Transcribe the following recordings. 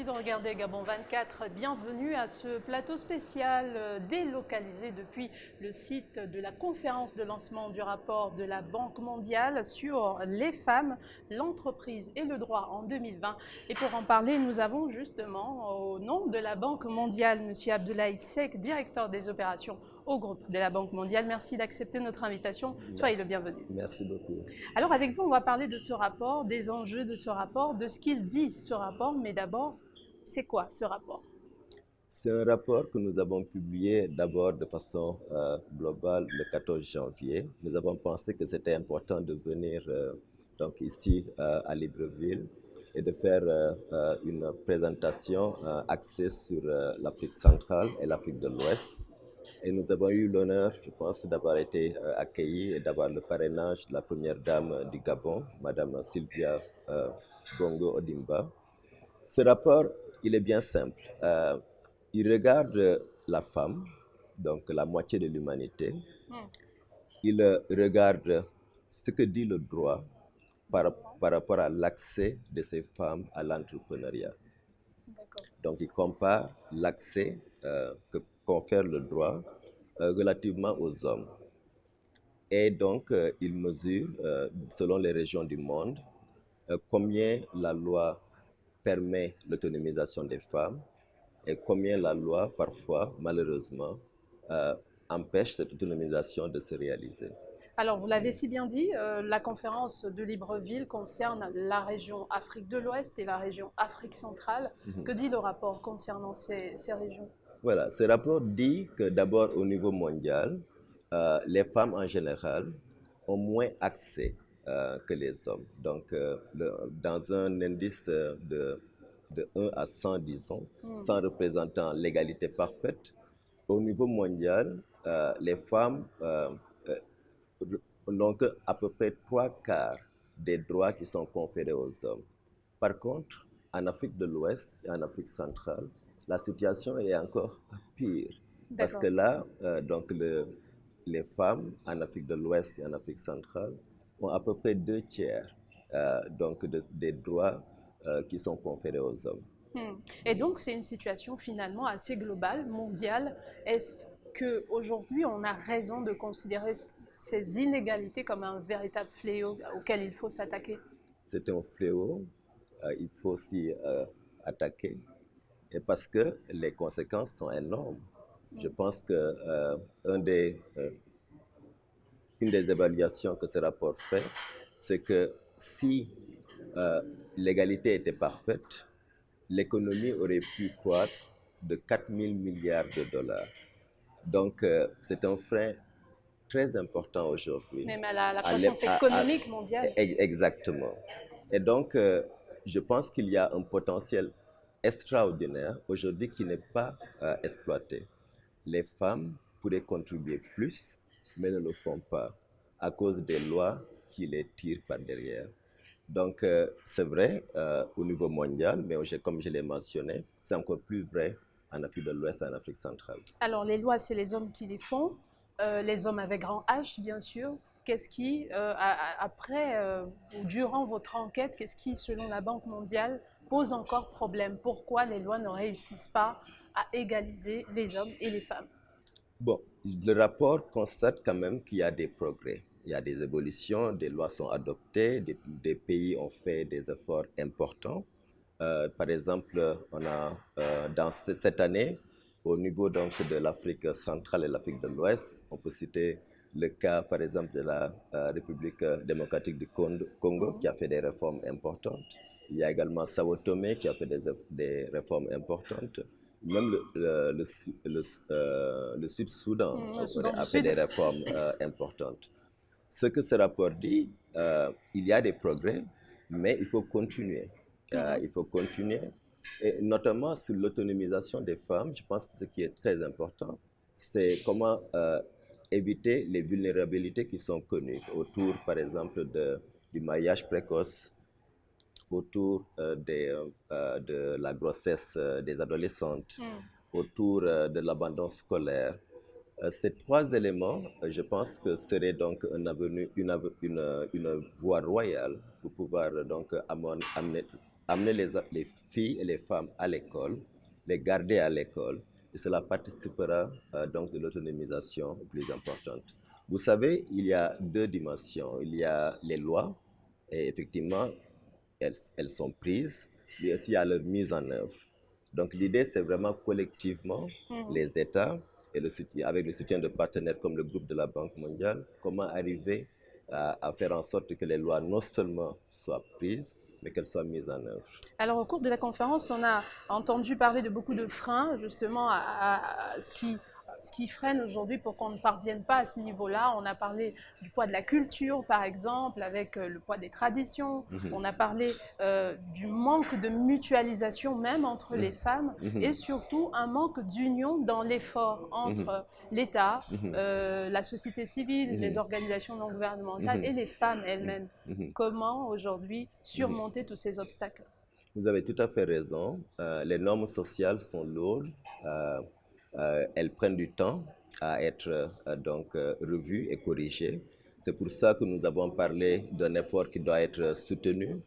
Merci de regarder Gabon 24. Bienvenue à ce plateau spécial délocalisé depuis le site de la conférence de lancement du rapport de la Banque mondiale sur les femmes, l'entreprise et le droit en 2020. Et pour en parler, nous avons justement au nom de la Banque mondiale, M. Abdoulaye Seck, directeur des opérations au groupe de la Banque mondiale. Merci d'accepter notre invitation. Soyez le bienvenu. Merci beaucoup. Alors avec vous, on va parler de ce rapport, des enjeux de ce rapport, de ce qu'il dit ce rapport. Mais d'abord, c'est quoi ce rapport? C'est un rapport que nous avons publié d'abord de façon globale le 14 janvier. Nous avons pensé que c'était important de venir donc ici à Libreville et de faire une présentation axée sur l'Afrique centrale et l'Afrique de l'Ouest. Et nous avons eu l'honneur, je pense, d'avoir été accueillis et d'avoir le parrainage de la première dame du Gabon, Madame Sylvia Bongo Ondimba. Ce rapport, il est bien simple. Il regarde la femme, donc la moitié de l'humanité. Il regarde ce que dit le droit par rapport à l'accès de ces femmes à l'entrepreneuriat. Donc, il compare l'accès que confère le droit relativement aux hommes. Et donc, il mesure, selon les régions du monde, combien la loi permet l'autonomisation des femmes et combien la loi, parfois, malheureusement, empêche cette autonomisation de se réaliser. Alors, vous l'avez si bien dit, la conférence de Libreville concerne la région Afrique de l'Ouest et la région Afrique centrale. Que dit le rapport concernant ces régions? Voilà, ce rapport dit que d'abord au niveau mondial, les femmes en général ont moins accès que les hommes. Donc, dans un indice de 1 à 100, disons, 100 représentant l'égalité parfaite, au niveau mondial, les femmes n'ont qu'à peu près 3/4 des droits qui sont conférés aux hommes. Par contre, en Afrique de l'Ouest et en Afrique centrale, la situation est encore pire. Parce que là, donc les femmes en Afrique de l'Ouest et en Afrique centrale ont à peu près 2/3 donc des droits qui sont conférés aux hommes. Et donc, c'est une situation finalement assez globale, mondiale. Est-ce qu'aujourd'hui, on a raison de considérer ces inégalités comme un véritable fléau auquel il faut s'attaquer? C'est un fléau, il faut aussi attaquer, et parce que les conséquences sont énormes. Je pense que une des évaluations que ce rapport fait, c'est que si l'égalité était parfaite, l'économie aurait pu croître de 4 000 milliards de dollars. Donc, c'est un frein très important aujourd'hui. Même à la croissance économique mondiale. Exactement. Et donc, je pense qu'il y a un potentiel extraordinaire aujourd'hui qui n'est pas exploité. Les femmes pourraient contribuer plus, mais ne le font pas à cause des lois qui les tirent par derrière. Donc, c'est vrai au niveau mondial, mais comme je l'ai mentionné, c'est encore plus vrai en Afrique de l'Ouest et en Afrique centrale. Alors, les lois, c'est les hommes qui les font, les hommes avec grand H, bien sûr. Qu'est-ce qui, ou durant votre enquête, qu'est-ce qui, selon la Banque mondiale, pose encore problème? Pourquoi les lois ne réussissent pas à égaliser les hommes et les femmes? Bon, le rapport constate quand même qu'il y a des progrès. Il y a des évolutions, des lois sont adoptées, des pays ont fait des efforts importants. Par exemple, on a dans cette année, au niveau donc de l'Afrique centrale et l'Afrique de l'Ouest, on peut citer le cas, par exemple, de la République démocratique du Congo qui a fait des réformes importantes. Il y a également Sao Tomé qui a fait des réformes importantes. Même le Sud-Soudan a fait des réformes importantes. Ce que ce rapport dit, il y a des progrès, mais il faut continuer. Il faut continuer, et notamment sur l'autonomisation des femmes. Je pense que ce qui est très important, c'est comment éviter les vulnérabilités qui sont connues autour, par exemple, du mariage précoce, autour de la grossesse des adolescentes, autour de l'abandon scolaire. Ces trois éléments, je pense que seraient donc une voie royale pour pouvoir donc amener les filles et les femmes à l'école, les garder à l'école, et cela participera donc de l'autonomisation plus importante. Vous savez, il y a deux dimensions. Il y a les lois, et effectivement, elles sont prises, mais aussi il y a leur mise en œuvre. Donc l'idée, c'est vraiment collectivement, les États, et avec le soutien de partenaires comme le groupe de la Banque mondiale, comment arriver à faire en sorte que les lois non seulement soient prises, mais qu'elles soient mises en œuvre. Alors, au cours de la conférence, on a entendu parler de beaucoup de freins, justement, à ce qui freine aujourd'hui pour qu'on ne parvienne pas à ce niveau-là. On a parlé du poids de la culture, par exemple, avec le poids des traditions. On a parlé du manque de mutualisation même entre les femmes et surtout un manque d'union dans l'effort entre l'État, la société civile, les organisations non gouvernementales et les femmes elles-mêmes. Comment aujourd'hui surmonter tous ces obstacles? Vous avez tout à fait raison. Les normes sociales sont lourdes. Elles prennent du temps à être revues et corrigées. C'est pour ça que nous avons parlé d'un effort qui doit être soutenu.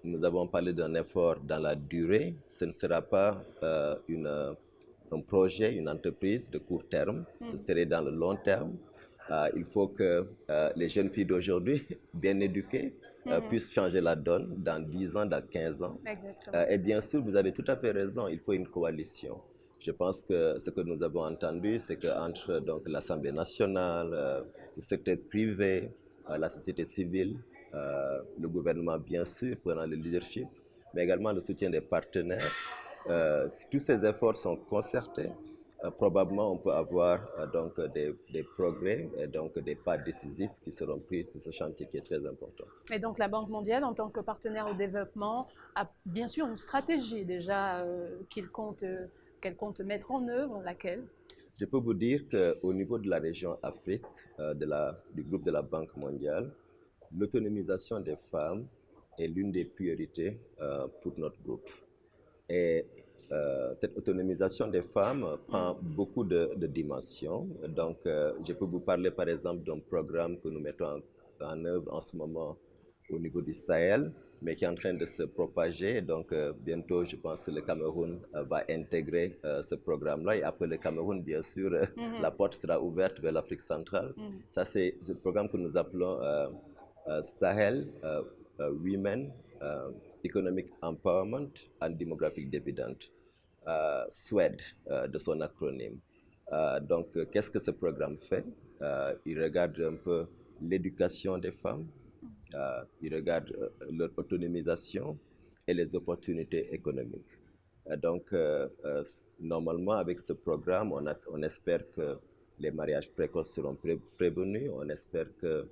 Nous avons parlé d'un effort dans la durée. Ce ne sera pas un projet, une entreprise de court terme. Ce serait dans le long terme. Il faut que les jeunes filles d'aujourd'hui, bien éduquées, puissent changer la donne dans 10 ans, dans 15 ans. Et bien sûr, vous avez tout à fait raison, il faut une coalition. Je pense que ce que nous avons entendu, c'est qu'entre l'Assemblée nationale, le secteur privé, la société civile, le gouvernement bien sûr prenant le leadership, mais également le soutien des partenaires, si tous ces efforts sont concertés, probablement on peut avoir des progrès et donc des pas décisifs qui seront pris sur ce chantier qui est très important. Et donc la Banque mondiale, en tant que partenaire au développement, a bien sûr une stratégie déjà qu'elle compte mettre en œuvre, laquelle? Je peux vous dire qu'au niveau de la région Afrique, du groupe de la Banque mondiale, l'autonomisation des femmes est l'une des priorités pour notre groupe. Et cette autonomisation des femmes prend beaucoup de dimensions. Donc, je peux vous parler par exemple d'un programme que nous mettons en œuvre en ce moment au niveau du Sahel, mais qui est en train de se propager. Donc, bientôt, je pense que le Cameroun va intégrer ce programme-là. Et après le Cameroun, bien sûr, la porte sera ouverte vers l'Afrique centrale. Ça, c'est le programme que nous appelons Sahel Women Economic Empowerment and Demographic Dividend, SWED de son acronyme. Donc, qu'est-ce que ce programme fait? Il regarde un peu l'éducation des femmes, il regarde leur autonomisation et les opportunités économiques. Donc, normalement, avec ce programme, on espère que les mariages précoces seront prévenus, on espère que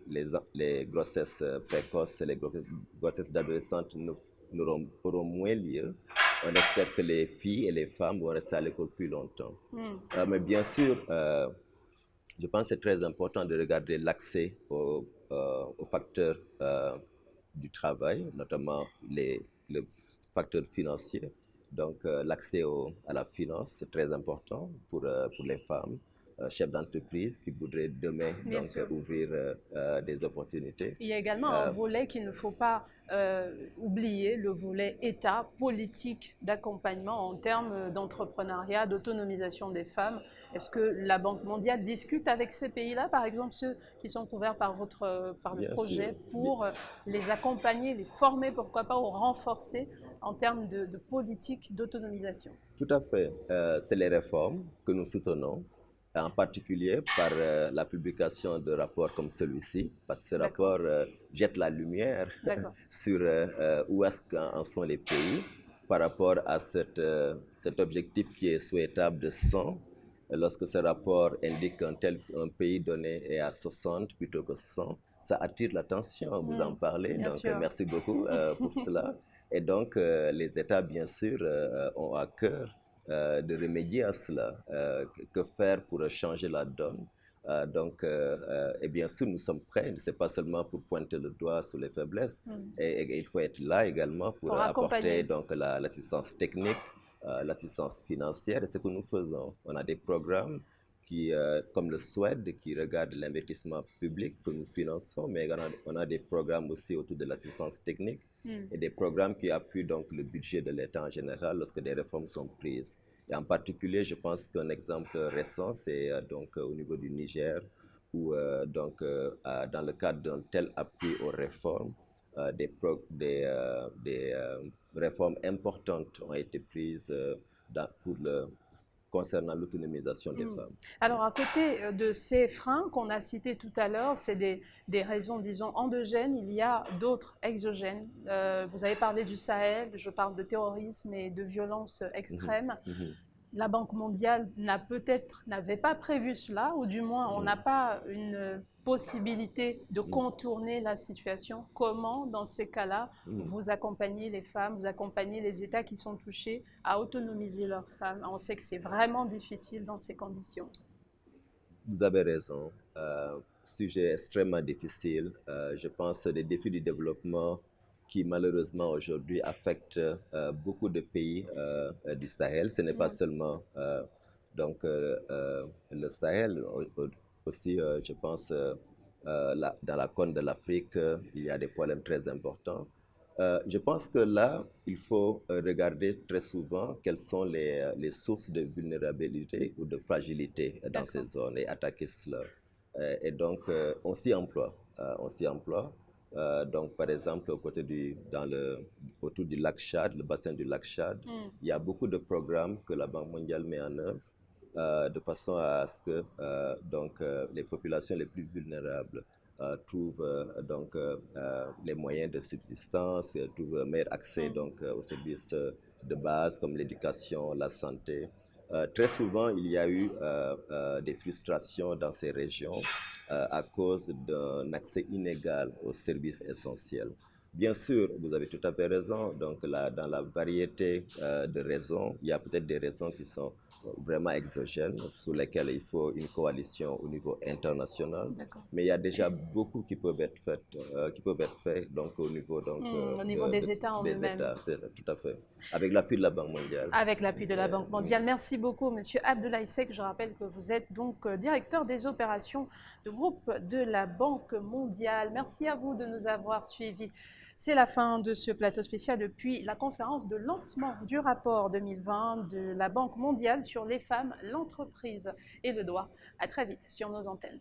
les grossesses précoces et les grossesses d'adolescentes auront moins lieu. On espère que les filles et les femmes vont rester à l'école plus longtemps. Mais bien sûr, je pense que c'est très important de regarder l'accès aux facteurs du travail, notamment le facteur financier. Donc, l'accès à la finance, c'est très important pour les femmes. Chefs d'entreprise qui voudraient demain ouvrir des opportunités. Il y a également un volet qu'il ne faut pas oublier, le volet État, politique d'accompagnement en termes d'entrepreneuriat, d'autonomisation des femmes. Est-ce que la Banque mondiale discute avec ces pays-là, par exemple ceux qui sont couverts par le projet, pour les accompagner, les former, pourquoi pas, ou renforcer en termes de politique d'autonomisation? Tout à fait. C'est les réformes que nous soutenons, en particulier par la publication de rapports comme celui-ci, parce que ce rapport jette la lumière sur où est-ce qu'en sont les pays par rapport à cet objectif qui est souhaitable de 100. Lorsque ce rapport indique qu'un pays donné est à 60 plutôt que 100, ça attire l'attention, vous en parlez, donc merci beaucoup pour cela. Et donc les États, bien sûr, ont à cœur de remédier à cela. Que faire pour changer la donne? Et bien sûr, nous sommes prêts. Ce n'est pas seulement pour pointer le doigt sur les faiblesses. Et il faut être là également pour apporter l'assistance technique, l'assistance financière. Et c'est ce que nous faisons. On a des programmes comme le Suède, qui regarde l'investissement public que nous finançons, mais on a des programmes aussi autour de l'assistance technique et des programmes qui appuient donc le budget de l'État en général lorsque des réformes sont prises. Et en particulier, je pense qu'un exemple récent, c'est donc au niveau du Niger, où dans le cadre d'un tel appui aux réformes, des réformes importantes ont été prises concernant l'autonomisation des femmes. Alors, à côté de ces freins qu'on a cités tout à l'heure, c'est des raisons, disons, endogènes, il y a d'autres exogènes. Vous avez parlé du Sahel, je parle de terrorisme et de violence extrême. La Banque mondiale n'avait pas prévu cela, ou du moins on n'a pas une possibilité de contourner la situation. Comment, dans ces cas-là, vous accompagnez les femmes, vous accompagnez les États qui sont touchés à autonomiser leurs femmes? On sait que c'est vraiment difficile dans ces conditions. Vous avez raison. Sujet extrêmement difficile. Je pense des défis du développement qui malheureusement aujourd'hui affectent beaucoup de pays du Sahel. Ce n'est pas seulement le Sahel, aussi je pense dans la corne de l'Afrique, il y a des problèmes très importants. Je pense que là, il faut regarder très souvent quelles sont les sources de vulnérabilité ou de fragilité dans ces zones et attaquer cela. Et donc, on s'y emploie. Donc, par exemple, autour du lac Tchad, le bassin du lac Tchad, il y a beaucoup de programmes que la Banque mondiale met en œuvre de façon à ce que les populations les plus vulnérables trouvent les moyens de subsistance, trouvent un meilleur accès aux services de base comme l'éducation, la santé. Très souvent, il y a eu des frustrations dans ces régions à cause d'un accès inégal aux services essentiels. Bien sûr, vous avez tout à fait raison. Donc, dans la variété de raisons, il y a peut-être des raisons qui sont vraiment exogènes, sur lesquelles il faut une coalition au niveau international. Mais il y a déjà beaucoup qui peuvent être faits donc, au niveau des États en eux-mêmes. Tout à fait. Avec l'appui de la Banque mondiale. Avec l'appui de la Banque mondiale. Merci beaucoup, Monsieur Abdoulaye Seck. Je rappelle que vous êtes donc directeur des opérations de groupe de la Banque mondiale. Merci à vous de nous avoir suivis. C'est la fin de ce plateau spécial depuis la conférence de lancement du rapport 2020 de la Banque mondiale sur les femmes, l'entreprise et le droit. À très vite sur nos antennes.